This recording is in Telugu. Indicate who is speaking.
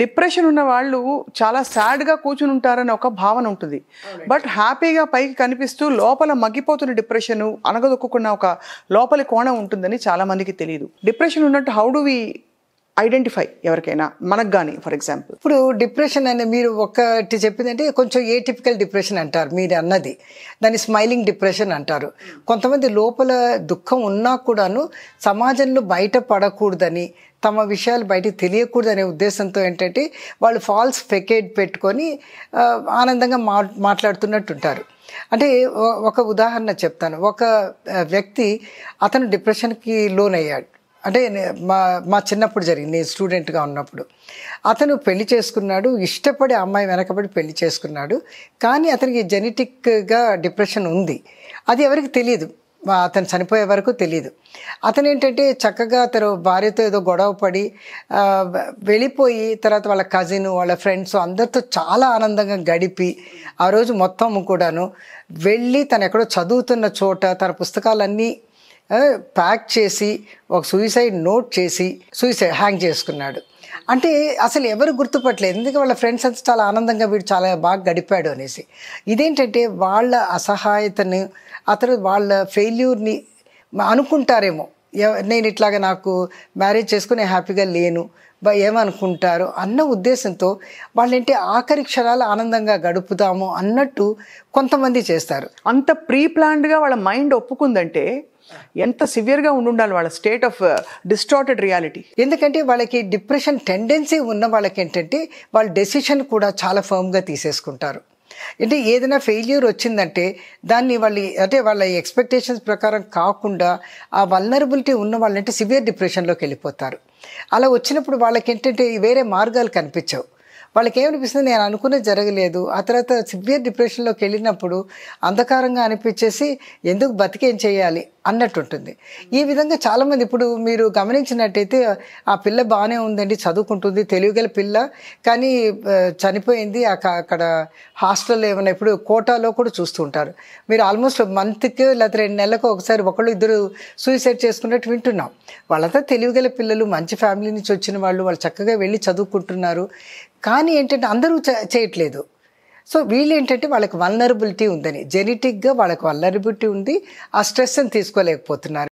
Speaker 1: డిప్రెషన్ ఉన్న వాళ్ళు చాలా సాడ్గా కూర్చుని ఉంటారని ఒక భావన ఉంటుంది. బట్ హ్యాపీగా పైకి కనిపిస్తూ లోపల మగ్గిపోతున్న డిప్రెషన్ అనగదొక్కున్న ఒక లోపలి కోణం ఉంటుందని చాలా మందికి తెలియదు. డిప్రెషన్ ఉన్నట్టు హౌ డు వి ఐడెంటిఫై ఎవరికైనా, మనకు కానీ ఫర్ ఎగ్జాంపుల్?
Speaker 2: ఇప్పుడు డిప్రెషన్ అనే మీరు ఒకటి చెప్పిందంటే కొంచెం ఏటిపికల్ డిప్రెషన్ అంటారు మీరు అన్నది, దాన్ని స్మైలింగ్ డిప్రెషన్ అంటారు. కొంతమంది లోపల దుఃఖం ఉన్నా కూడాను సమాజంలో బయట పడకూడదని, తమ విషయాలు బయటకు తెలియకూడదనే ఉద్దేశంతో ఏంటంటే వాళ్ళు ఫాల్స్ ఫెకేడ్ పెట్టుకొని ఆనందంగా మాట్లాడుతున్నట్టుంటారు. అంటే ఒక ఉదాహరణ చెప్తాను. ఒక వ్యక్తి అతను డిప్రెషన్కి లోనయ్యాడు. అంటే మా చిన్నప్పుడు జరిగింది, నేను స్టూడెంట్గా ఉన్నప్పుడు. అతను పెళ్లి చేసుకున్నాడు, ఇష్టపడి అమ్మాయి వెనకబడి పెళ్లి చేసుకున్నాడు. కానీ అతనికి జెనెటిక్గా డిప్రెషన్ ఉంది, అది ఎవరికి తెలియదు, అతను చనిపోయే వరకు తెలియదు. అతను ఏంటంటే చక్కగా తన భార్యతో ఏదో గొడవ పడి వెళ్ళిపోయి తర్వాత వాళ్ళ కజిన్ వాళ్ళ ఫ్రెండ్స్ అందరితో చాలా ఆనందంగా గడిపి ఆ రోజు మొత్తం కూడాను వెళ్ళి తను ఎక్కడో చదువుతున్న చోట తన పుస్తకాలన్నీ ప్యాక్ చేసి ఒక సూసైడ్ నోట్ చేసి హ్యాంగ్ చేసుకున్నాడు. అంటే అసలు ఎవరు గుర్తుపట్టలేదు, ఎందుకంటే వాళ్ళ ఫ్రెండ్స్ అంతా చాలా ఆనందంగా వీడు చాలా బాగా గడిపాడు అనేసి. ఇదేంటంటే వాళ్ళ అసహాయతను, అతను వాళ్ళ ఫెయిల్యూర్ని అనుకుంటారేమో, నేను ఇట్లాగా నాకు మ్యారేజ్ చేసుకుని హ్యాపీగా లేను ఏమనుకుంటారు అన్న ఉద్దేశంతో వాళ్ళంటే ఆఖరి క్షణాలు ఆనందంగా గడుపుతాము అన్నట్టు కొంతమంది చేస్తారు.
Speaker 1: అంత ప్రీ ప్లాన్డ్గా వాళ్ళ మైండ్ ఒప్పుకుందంటే ఎంత సివియర్గా ఉండాలి వాళ్ళ స్టేట్ ఆఫ్ డిస్టార్టెడ్ రియాలిటీ.
Speaker 2: ఎందుకంటే వాళ్ళకి డిప్రెషన్ టెండెన్సీ ఉన్న వాళ్ళకి ఏంటంటే వాళ్ళ డెసిషన్ కూడా చాలా ఫర్మ్గా తీసేసుకుంటారు. అంటే ఏదైనా ఫెయిల్యూర్ వచ్చిందంటే దాన్ని వాళ్ళ ఎక్స్పెక్టేషన్స్ ప్రకారం కాకుండా ఆ వల్నరబిలిటీ ఉన్న వాళ్ళంటే సివియర్ డిప్రెషన్లోకి వెళ్ళిపోతారు. అలా వచ్చినప్పుడు వాళ్ళకి ఏంటంటే వేరే మార్గాలు కనిపించవు. వాళ్ళకి ఏమనిపిస్తుంది, నేను అనుకున్నది జరగలేదు. ఆ తర్వాత సివియర్ డిప్రెషన్లోకి వెళ్ళినప్పుడు అంధకారంగా అనిపించేసి ఎందుకు బతికేం చేయాలి అన్నట్టు ఉంటుంది. ఈ విధంగా చాలామంది, ఇప్పుడు మీరు గమనించినట్టయితే ఆ పిల్ల బాగానే ఉందండి, చదువుకుంటుంది, తెలివిగల పిల్ల, కానీ చనిపోయింది అక్కడ హాస్టల్లో ఏమైనా ఇప్పుడు కోటాలో కూడా చూస్తూ ఉంటారు. మీరు ఆల్మోస్ట్ మంత్కి లేకపోతే 2 నెలలకు ఒకసారి ఒకళ్ళు ఇద్దరు సూసైడ్ చేసుకున్నట్టు వింటున్నాం. వాళ్ళంతా తెలివిగల పిల్లలు, మంచి ఫ్యామిలీ నుంచి వచ్చిన వాళ్ళు చక్కగా వెళ్ళి చదువుకుంటున్నారు. కానీ ఏంటంటే అందరూ చేయట్లేదు. సో వీళ్ళు ఏంటంటే వాళ్ళకి వల్నరబిలిటీ ఉందని, జెనెటిక్గా వాళ్ళకి వల్నరబిలిటీ ఉంది, ఆ స్ట్రెస్ని తీసుకోలేకపోతున్నారు.